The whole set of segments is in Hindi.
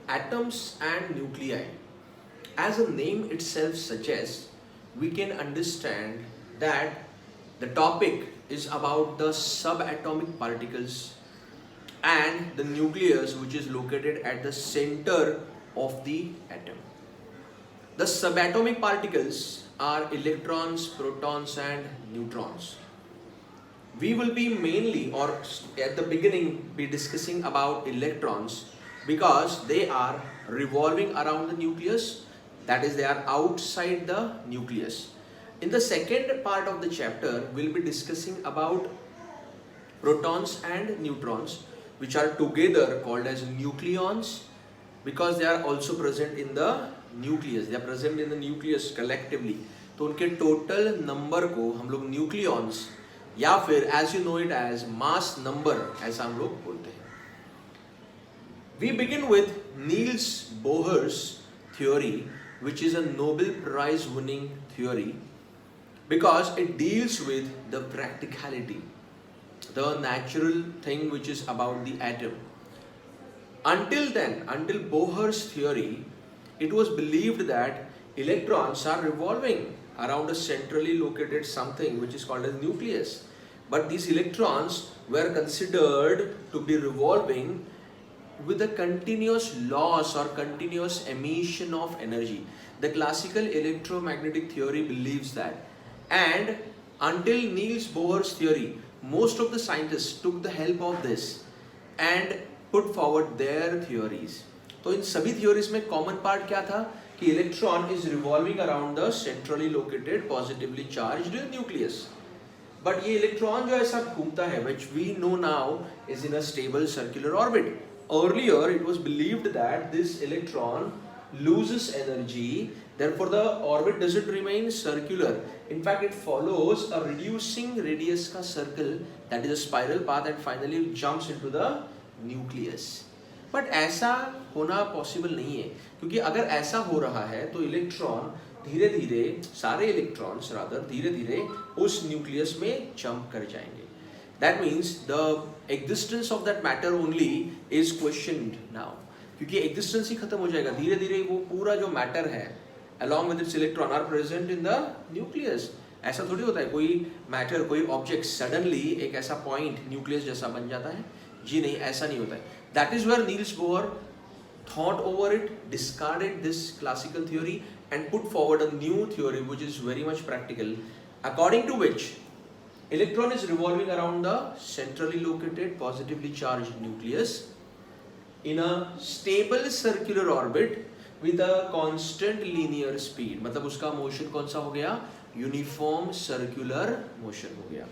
atoms and nuclei. As the name itself suggests, we can understand that the topic is about the subatomic particles and the nucleus, which is located at the center of the atom. The subatomic particles are electrons, protons, and neutrons. We will be mainly, or at the beginning, be discussing about electrons because they are revolving around the nucleus, that is, they are outside the nucleus. In the second part of the chapter, we'll be discussing about protons and neutrons, which are together called as nucleons because they are also present in the nucleus. They are present in the nucleus collectively. तो उनके total number को हम लोग nucleons या फिर as you know it as mass number ऐसा हम लोग बोलते हैं. We begin with Niels Bohr's theory, which is a Nobel Prize winning theory because it deals with the practicality, the natural thing which is about the atom. Until then, until Bohr's theory, it was believed that electrons are revolving around a centrally located something which is called as nucleus. But these electrons were considered to be revolving with a continuous loss or continuous emission of energy. The classical electromagnetic theory believes that. And until Niels Bohr's theory, most of the scientists took the help of this and put forward their theories. तो इन सभी theories में common part क्या था कि electron is revolving around the centrally located positively charged nucleus. But ये electron जो ऐसा घूमता है, which we know now is in a stable circular orbit. Earlier it was believed that this electron loses energy, therefore the orbit doesn't remain circular. In fact, it follows a reducing radius का circle, that is a spiral path, and finally jumps into the nucleus. But ऐसा होना possible नहीं है, क्योंकि अगर ऐसा हो रहा है तो इलेक्ट्रॉन धीरे धीरे, सारे इलेक्ट्रॉन्स रादर धीरे धीरे उस न्यूक्लियस में जंप कर जाएंगे. That means the existence of that matter only is questioned now. क्योंकि existence ही खत्म हो जाएगा, धीरे धीरे वो पूरा जो matter है along with its electron are present in the nucleus. ऐसा थोड़ी होता है कोई matter, कोई object suddenly एक ऐसा point nucleus जैसा बन जाता है. जी नहीं, ऐसा नहीं होता है. That is where Niels Bohr thought over it, discarded this classical theory and put forward a new theory which is very much practical, according to which electron is revolving around the centrally located positively charged nucleus in a stable circular orbit with a constant linear speed. मतलब उसका motion कौन सा हो गया? Uniform circular motion हो गया.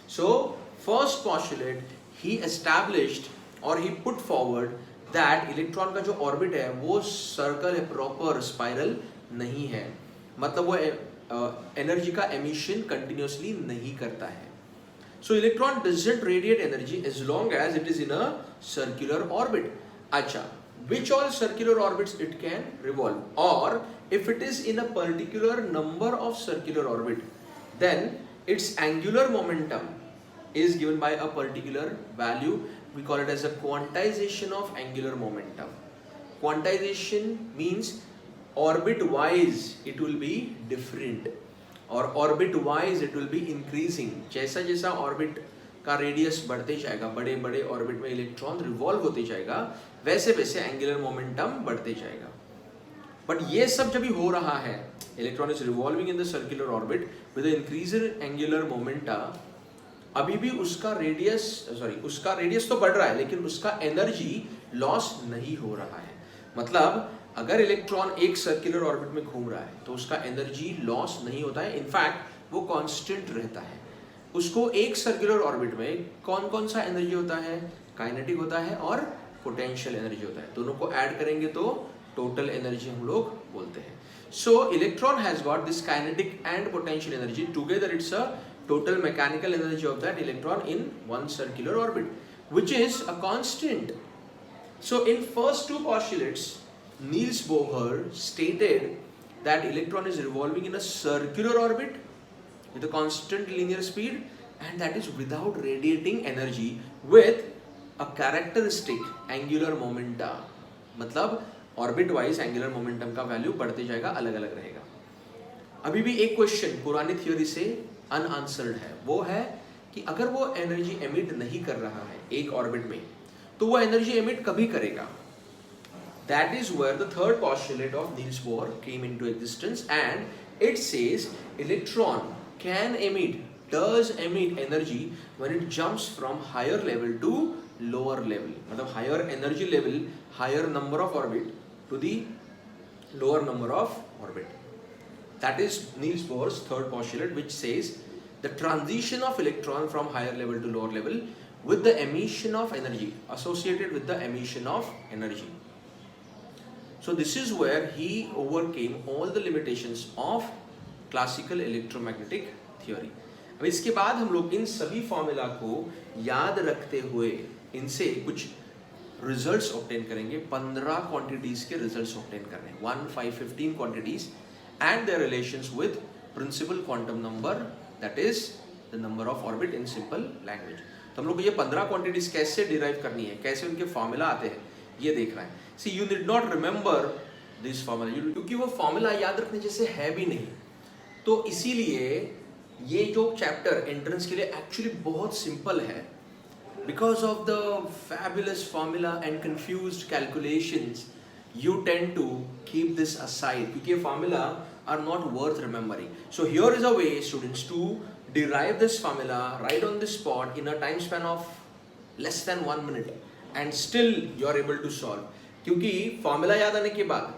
So first postulate he established और he put forward that electron का जो orbit है वो circle है, proper spiral नहीं है. मतलब वो energy का emission continuously नहीं करता है. So electron doesn't radiate energy as long as it is in a circular orbit. अच्छा, which all circular orbits it can revolve, or if it is in a particular number of circular orbit, then its angular momentum is given by a particular value. We call it as a quantization of angular momentum. Quantization means orbit wise it will be different, और orbit wise it will be increasing. जैसा जैसा orbit का radius बढ़ते जाएगा, बड़े बड़े orbit में electron revolve होते जाएगा, वैसे वैसे angular momentum बढ़ते जाएगा. But ये सब जब भी हो रहा है, electron is revolving in the circular orbit with the increased angular momenta, अभी भी उसका radius तो बढ़ रहा है, लेकिन उसका energy loss नहीं हो रहा है. मतलब अगर इलेक्ट्रॉन एक सर्कुलर ऑर्बिट में घूम रहा है तो उसका एनर्जी लॉस नहीं होता है, इनफैक्ट वो कांस्टेंट रहता है. उसको एक सर्कुलर ऑर्बिट में कौन कौन सा एनर्जी होता है? काइनेटिक होता है और पोटेंशियल एनर्जी होता है. दोनों को ऐड करेंगे तो टोटल एनर्जी हम लोग बोलते हैं. So electron has got this kinetic and potential energy, together it's a total mechanical energy of that electron in one circular orbit, which is a constant. So in first two postulates Niels Bohr stated that electron is revolving in a circular orbit with a constant linear speed, and that is without radiating energy with a characteristic angular momenta. मतलब ऑर्बिट वाइज एंगुलर मोमेंटम का वैल्यू बढ़ते जाएगा, अलग अलग रहेगा। अभी भी एक क्वेश्चन पुरानी थियोरी से अनआंसर्ड है, वो है कि अगर वो एनर्जी एमिट नहीं कर रहा है एक ऑर्बिट में, तो वो एनर्जी एमिट कभी करेगा। That is where the third postulate of Niels Bohr came into existence, and it says electron can emit, does emit energy when it jumps from higher level to lower level, मतलब higher energy level, higher number of orbit to the lower number of orbit. That is Niels Bohr's third postulate, which says the transition of electron from higher level to lower level with the emission of energy, associated with the emission of energy. So this is where he overcame all the limitations of classical electromagnetic theory. अब इसके बाद हम लोग इन सभी फॉर्मूला को याद रखते हुए इनसे कुछ रिजल्ट्स ऑब्टेन करेंगे। 15 क्वांटिटीज के रिजल्ट्स ऑब्टेन करने हैं, 1, 5, 15 quantities and their relations with principal quantum number, that is the number of orbit in simple language. तो हम लोग को ये 15 क्वांटिटीज कैसे डिराइव करनी है, कैसे उनके फॉर्मूला आते हैं, ये देखना है। See, you need not remember this formula, क्योंकि वो फॉर्मूला याद रखने जैसे है भी नहीं। तो इसीलिए ये जो चैप्टर एंट्रेंस के लिए एक्चुअली बहुत सिंपल है, because of the fabulous formula and confused calculations you tend to keep this aside, क्योंकि ये formula are not worth remembering. So here is a way, students, to derive this formula right on the spot in a time span of less than 1 minute, and still you are able to solve. क्योंकि फॉर्मूला याद आने के बाद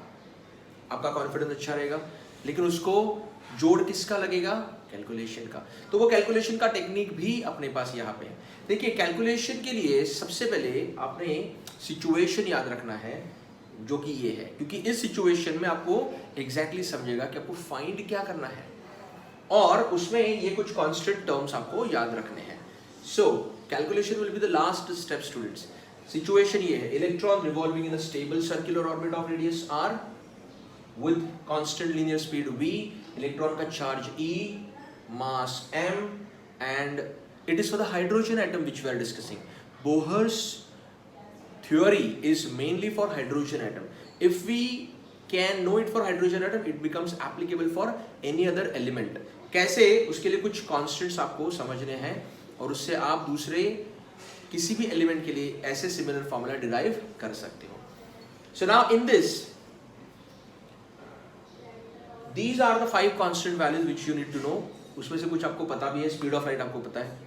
आपका कॉन्फिडेंस अच्छा रहेगा, लेकिन उसको जोड़ किसका लगेगा, कैलकुलेशन का। तो वो कैलकुलेशन का टेक्निक भी अपने पास यहाँ पे है। देखिए, कैलकुलेशन के लिए सबसे पहले आपने सिचुएशन याद रखना है, जो कि ये है, क्योंकि इस सिचुएशन में आपको एग्जैक्टली समझेगा कि आपको फाइंड क्या करना है, और उसमें ये कुछ कांस्टेंट टर्म्स आपको याद रखने हैं। So calculation will be the last step students. Situation ये है, electron revolving in a stable circular orbit of radius r with constant linear speed v, electron का charge e, mass m, and it is for the hydrogen atom which we are discussing. Bohr's theory is mainly for hydrogen atom. If we can know it for hydrogen atom, it becomes applicable for any other element. कैसे, उसके लिए कुछ constants आपको समझने हैं, और उससे आप दूसरे किसी भी एलिमेंट के लिए ऐसे सिमिलर फॉर्मूला डिराइव कर सकते हो। So now in this, these are the 5 constant values which you need to know. उसमें से कुछ आपको पता भी है, स्पीड ऑफ लाइट आपको पता है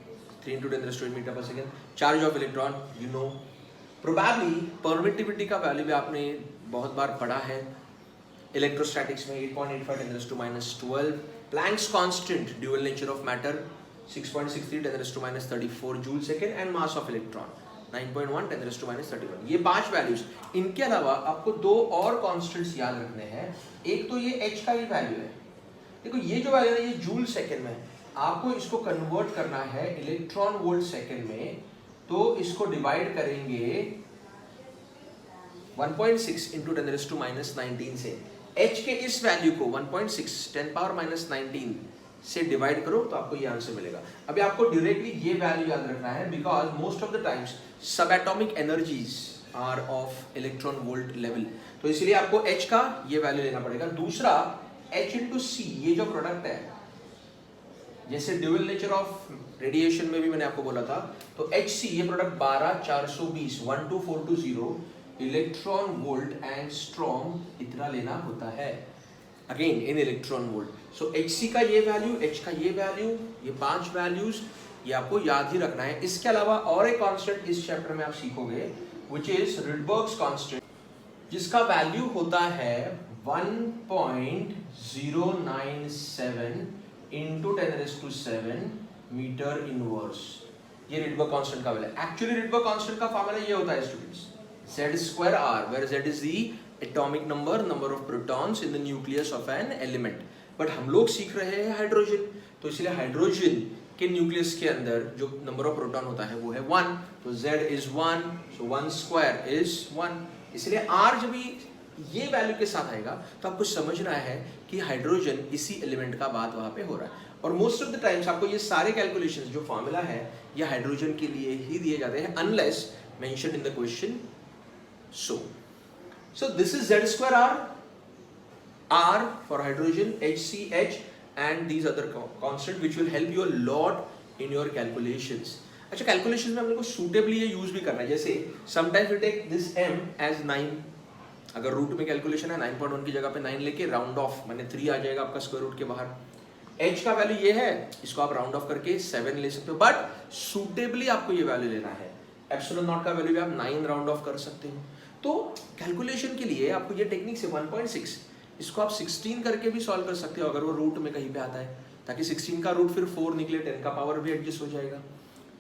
3 × 10⁻⁸ मीटर पर second, charge of electron you know, probably permittivity का वैल्यू भी आपने बहुत बार पढ़ा है इलेक्ट्रोस्टैटिक्स में, 8.85 10⁻12, Planck's constant, dual nature of matter 6.63 10⁻34 joule second, and mass of electron 9.1 10⁻31। ये 5 वैल्यूज। इनके अलावा आपको 2 और कांस्टेंट्स याद रखने हैं। एक तो ये h का ही वैल्यू है, देखो ये जो वैल्यू है ये जूल सेकेंड में, आपको इसको कन्वर्ट करना है इलेक्ट्रॉन वोल्ट सेकेंड में, तो इसको डिवाइड करेंगे 1.6 × 10⁻19 से। h के इस वैल्यू को 1.6 10⁻19 से डिवाइड करो तो आपको ये आंसर मिलेगा। अभी आपको डायरेक्टली ये वैल्यू याद रखना है, because most of the times सब atomic energies are of electron volt level, तो इसलिए आपको h का ये वैल्यू लेना पड़ेगा। दूसरा h × c, ये जो प्रोडक्ट है, जैसे ड्यूअल नेचर ऑफ रेडिएशन में भी मैंने आपको बोला था, तो hc ये प्रोडक्ट 12420 12420 इलेक्ट्रॉन वोल्ट एंगस्ट्रॉम इतना लेना होता है, again in electron volt. So hc का ये वैल्यू, h का ये वैल्यू, ये 5 वैल्यूज ये आपको याद ही रखना है। इसके अलावा और एक कांस्टेंट इस चैप्टर में आप सीखोगे, व्हिच इज रिडबर्ग्स कांस्टेंट, जिसका वैल्यू होता है 1.097 × 10⁻7 मीटर इनवर्स। ये रिडबर्ग कांस्टेंट का वैल्यू। एक्चुअली रिडबर्ग कांस्टेंट का फार्मूला ये होता है students, Z²R, where Z is the atomic number of protons in the nucleus of an element. But हम लोग सीख रहे हैं हाइड्रोजन, तो इसलिए हाइड्रोजन के न्यूक्लियस के अंदर जो नंबर ऑफ प्रोटॉन होता है वो है 1, तो Z is 1, so 1² is 1। इसलिए R जब भी ये वैल्यू के साथ आएगा तो आपको समझना है कि हाइड्रोजन इसी एलिमेंट का बात वहाँ पे हो रहा है। और मोस्ट ऑफ द टाइम्स आपको ये सारे कैलकुलेशंस जो फॉर्मूला है ये हाइड्रोजन के लिए ही दिए जाते हैं, unless mention in the question. So So this is Z square R, R for hydrogen, HCH and these other constant which will help you a lot in your calculations. अच्छा कैलकुलेशन में अपने को सूटेबली ये यूज भी करना है, जैसे sometimes we take this m as 9, अगर रूट में कैलकुलेशन है 9.1 की जगह पे 9 लेके राउंड ऑफ माने 3 आ जाएगा आपका स्क्वायर रूट के बाहर। h का वैल्यू ये है, इसको आप राउंड ऑफ करके 7 ले सकते हो, बट सूटेबली आपको ये वैल्यू लेना है। एप्सिलॉन नॉट का वैल्यू भी आप 9 राउंड ऑफ कर सकते हो। तो कैलकुलेशन के लिए आपको ये टेक्निक से 1.6 इसको आप 16 करके भी सॉल्व कर सकते हो अगर वो रूट में कहीं पे आता है, ताकि 16 का रूट फिर 4 निकले, 10 का पावर भी एडजस्ट हो जाएगा,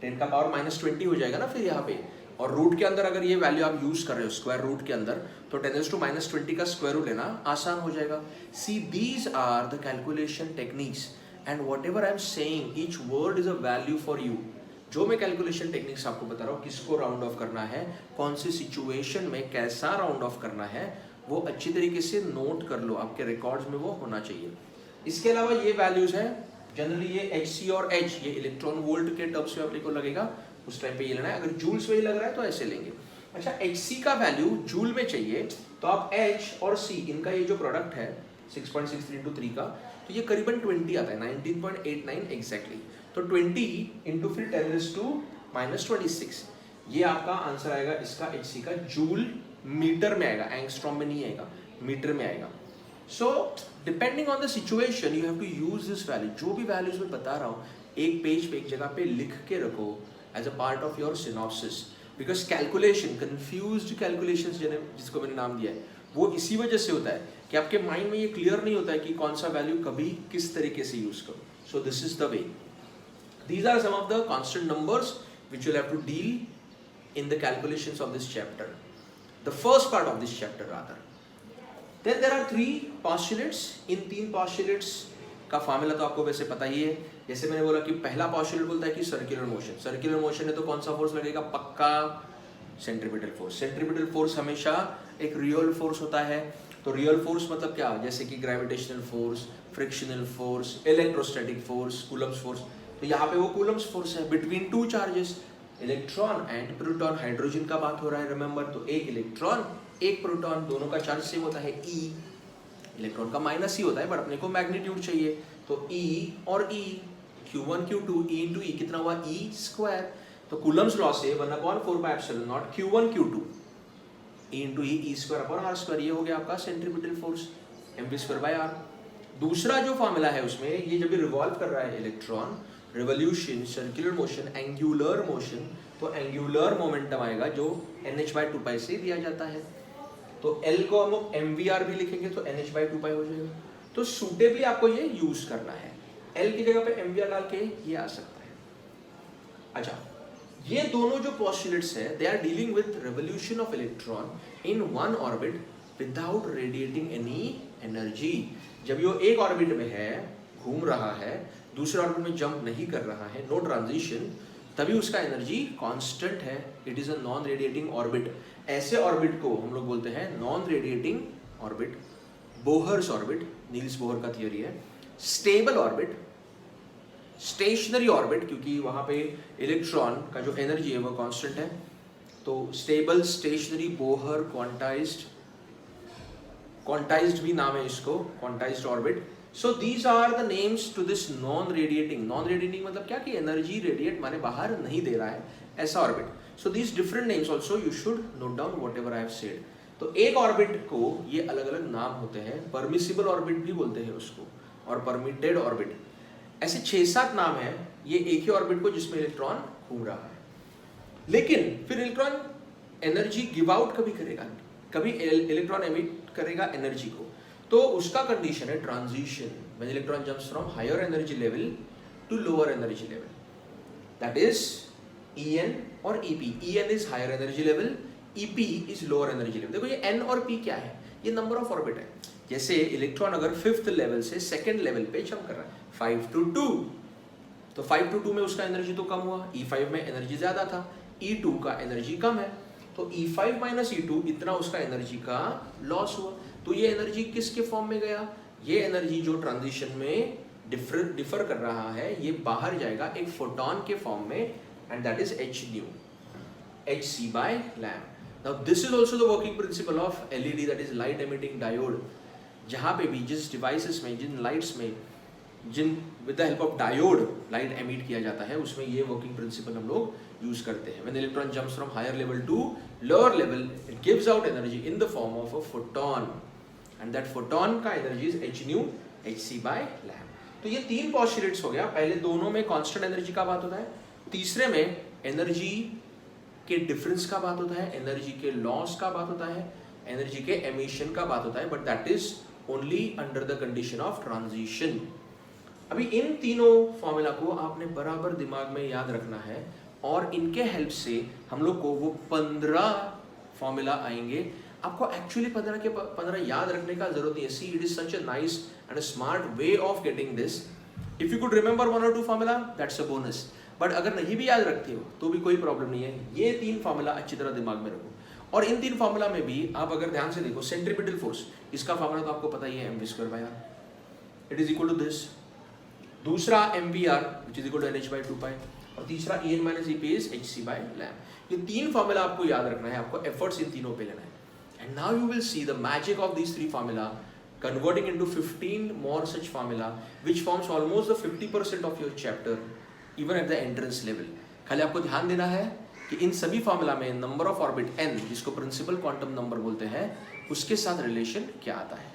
10 का पावर -20 हो जाएगा ना फिर यहाँ पे। और रूट के अंदर अगर ये वैल्यू आप यूज कर रहे हो स्क्वायर रूट के अंदर, तो 10⁻⁻20 का स्क्वायर रूट लेना आसान हो जाएगा। See these are the calculation techniques and whatever I am saying each word is a value for you. जो मैं कैलकुलेशन टेक्निक्स आपको बता रहा हूँ, किसको राउंड ऑफ करना है, कौन सी सिचुएशन में कैसा राउंड ऑफ करना है, वो अच्छी तरीके से नोट कर लो, आपके रिकॉर्ड्स में वो होना चाहिए। इसके अलावा ये वैल्यूज है जनरली, ये Hc और H ये इलेक्ट्रॉन वोल्ट के टर्म्स में अपने को लगेगा, उस टाइम पे ये लेना है। अगर जूल्स में ही लग रहा है तो ऐसे लेंगे। अच्छा Hc का वैल्यू जूल में चाहिए तो आप H और C इनका ये जो प्रोडक्ट है 6.63 into 3 का, तो ये करीबन 20 आता है, 19.89 एग्जैक्टली। तो 20 इंटू फिर 10⁻⁻26 ये आपका आंसर आएगा इसका Hc का। जूल मीटर में आएगा, एंगस्ट्रॉम में नहीं आएगा, मीटर में आएगा। So depending on the situation you have to use this value. जो भी वैल्यूज मैं बता रहा हूँ एक पेज पे एक जगह पे लिख के रखो as a part of your synopsis, because calculation, confused calculations जिसको मैंने नाम दिया है, वो इसी वजह से होता है कि आपके माइंड में ये क्लियर नहीं होता है कि कौन सा वैल्यू कभी किस तरीके से यूज करो। So this is the way, these are some of the constant numbers which you have to deal in the calculations of this chapter, the first part of this chapter rather. Then there are 3 postulates. इन 3 postulates का फार्मूला तो आपको वैसे पता ही है। जैसे मैंने बोला कि पहला postulate बोलता है कि सर्कुलर मोशन, सर्कुलर मोशन है तो कौन सा फोर्स लगेगा, पक्का सेंट्रीपिटल फोर्स। सेंट्रीपिटल फोर्स हमेशा एक रियल फोर्स होता है। तो रियल फोर्स मतलब क्या, जैसे कि gravitational force, frictional force, electrostatic force, Coulomb's force. तो यहाँ पे वो कूलम्स फोर्स है between 2 charges, electron and proton. Hydrogen का बात हो रहा है रिमेंबर, तो एक इलेक्ट्रॉन एक प्रोटॉन, दोनों का चार्ज सेम होता है E, इलेक्ट्रॉन का माइनस ही होता है बट अपने को मैग्नीट्यूड चाहिए, तो E और E, Q1 Q2 E into E कितना हुआ E स्क्वायर। तो कूलम्स लॉ से 1/4πε0 Q1 Q2 E into E square upon R square, ये हो गया आपका सेंट्रीपिटल फोर्स mv²/r। दूसरा जो फॉर्मूला है उसमें, ये जब भी रिवॉल्व कर रहा है electron, revolution, circular motion, angular motion, तो एंगुलर मोमेंटम आएगा जो nh/2π से दिया जाता है। तो L को हम mvr भी लिखेंगे तो nh/2π हो जाएगा। तो सूटेबली आपको ये यूज करना है, L की जगह पे mvr डाल के ये आ सकता है। अच्छा, ये दोनों जो पोस्टुलेट्स है they are dealing with revolution of electron in one orbit without radiating any energy. जब ये एक ऑर्बिट में है, घूम रहा है, दूसरे ऑर्बिट में जंप नहीं कर रहा है, नो ट्रांजिशन, तभी उसका एनर्जी कांस्टेंट है। It is a non radiating orbit. ऐसे ऑर्बिट को हम लोग बोलते हैं non radiating orbit, Bohr's orbit, Niels Bohr का थियरी है। स्टेबल ऑर्बिट, स्टेशनरी ऑर्बिट, क्योंकि वहां पे इलेक्ट्रॉन का जो एनर्जी है वो कांस्टेंट है, तो स्टेबल, स्टेशनरी, बोहर, क्वांटाइज्ड भी नाम है इसको, quantized orbit. So these are the names to this non radiating. Non radiating मतलब क्या, कि एनर्जी रेडिएट माने बाहर नहीं दे रहा है, ऐसा orbit. So these different names also you should note down what ever I have said. तो एक ऑर्बिट को ये अलग अलग नाम होते हैं, परमिसिबल ऑर्बिट भी बोलते हैं उसको, और परमिटेड ऑर्बिट, ऐसे 6-7 नाम है ये एक ही ऑर्बिट को जिसमें इलेक्ट्रॉन घूम रहा है। लेकिन फिर इलेक्ट्रॉन एनर्जी गिव आउट कभी करेगा, कभी इलेक्ट्रॉन एमिट करेगा एनर्जी को, तो उसका कंडीशन है transition, when electron jumps from higher energy level to lower energy level, that is En और Ep। En is higher energy level, Ep is lower energy level. देखो ये N और P क्या है, ये नंबर ऑफ ऑर्बिट है। जैसे इलेक्ट्रॉन अगर 5th लेवल से 2nd लेवल पे जंप कर रहा है 5 to 2, तो 5 to 2 में उसका एनर्जी तो कम हुआ, E5 में एनर्जी ज्यादा था, E2 का एनर्जी कम है, तो E5 माइनस E2 इतना उसका एनर्जी का लॉस हुआ। तो ये एनर्जी किसके फॉर्म में गया, ये एनर्जी जो ट्रांजिशन में डिफर कर रहा है, ये बाहर जाएगा एक फोटोन के फॉर्म में, and that is hν, hc/λ। Now this is also the working principle of LED, that is light emitting diode. जहाँ पे भी जिस डिवाइसेस में, जिन लाइट्स में, जिन with the help of diode light emit किया जाता है, उसमें ये वर्किंग प्रिंसिपल हम लोग यूज करते हैं। When electron jumps from higher level to lower level, it gives out energy in the form of a photon, and that photon का energy is h nu hc by lambda. तो ये तीन पोस्टुलेट्स हो गया। पहले दोनों में कांस्टेंट एनर्जी का बात होता है, तीसरे में एनर्जी के डिफरेंस का बात होता है, एनर्जी के लॉस का बात होता है, एनर्जी के एमिशन का बात होता है, but that is only under the condition of transition. अभी इन तीनों फॉर्मूला को आपने बराबर दिमाग में याद रखना है, और इनके हेल्प से हम लोग को वो 15 फॉर्मूला आएंगे। आपको एक्चुअली 15 के 15 याद रखने का जरूरत नहीं है। See, it is such a nice and a smart way of getting this. If you could remember 1 or 2 formula, that's a bonus. But अगर नहीं भी याद रखते हो तो भी कोई प्रॉब्लम नहीं है। ये 3 फॉर्मूला अच्छी तरह दिमाग में रखो, और इन 3 फॉर्मूला में भी आप अगर ध्यान से देखो, सेंट्रीपिटल फोर्स, इसका फॉर्मूला तो आपको पता ही है, mv²/r, it is equal to this. दूसरा mvr which is equal to nh/2π, और तीसरा En - Ep is hc by lamp. ये 3 फॉर्मूला आपको याद रखना है, आपको एफर्ट्स इन तीनों पे लेना है। And now you will see the magic of these 3 formula converting into 15 more such formula which forms almost the 50% of your chapter even at the entrance level। खाली आपको ध्यान देना है कि इन सभी फॉर्मूला में नंबर ऑफ ऑर्बिट n, जिसको प्रिंसिपल क्वांटम नंबर बोलते हैं, उसके साथ रिलेशन क्या आता है।